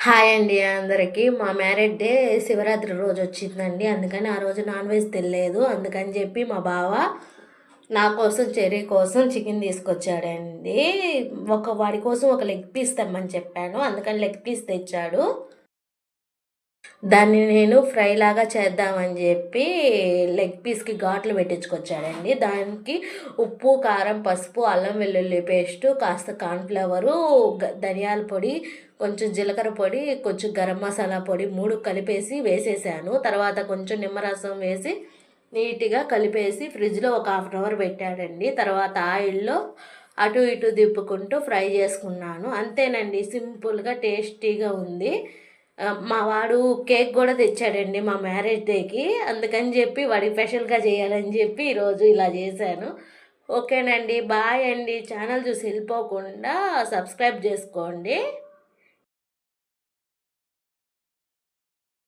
Hi అండి అందరికీ. మా మ్యారేజ్ డే శివరాత్రి రోజు వచ్చిందండి. అందుకని ఆ రోజు నాన్ వెజ్ తినలేదు. అందుకని చెప్పి మా బావ నా కోసం చెర్రీ కోసం చికెన్ తీసుకొచ్చాడండి. వాడి కోసం ఒక లెగ్ పీస్ తెమ్మని చెప్పాను. అందుకని లెగ్ పీస్ తెచ్చాడు. దాన్ని నేను ఫ్రై లాగా చేద్దామని చెప్పి లెగ్ పీస్కి ఘాట్లు పెట్టించుకొచ్చాడండి. దానికి ఉప్పు, కారం, పసుపు, అల్లం వెల్లుల్లి పేస్టు, కాస్త కార్న్ఫ్లవరు, ధనియాల పొడి, కొంచెం జీలకర్ర పొడి, కొంచెం గరం మసాలా పొడి 3 కలిపేసి వేసేసాను. తర్వాత కొంచెం నిమ్మరసం వేసి నీట్గా కలిపేసి ఫ్రిడ్జ్లో ఒక హాఫ్ అన్ అవర్ పెట్టాడండి. తర్వాత ఆయిల్లో అటు ఇటు దిప్పుకుంటూ ఫ్రై చేసుకున్నాను. అంతేనండి, సింపుల్గా టేస్టీగా ఉంది. మా వాడు కేక్ కూడా తెచ్చాడండి మా మ్యారేజ్ డేకి. అందుకని చెప్పి వాడికి స్పెషల్గా చేయాలని చెప్పి ఈరోజు ఇలా చేశాను. ఓకేనండి, బాయ్ అండి. ఛానల్ చూసి వెళ్ళిపోకుండా సబ్స్క్రైబ్ చేసుకోండి.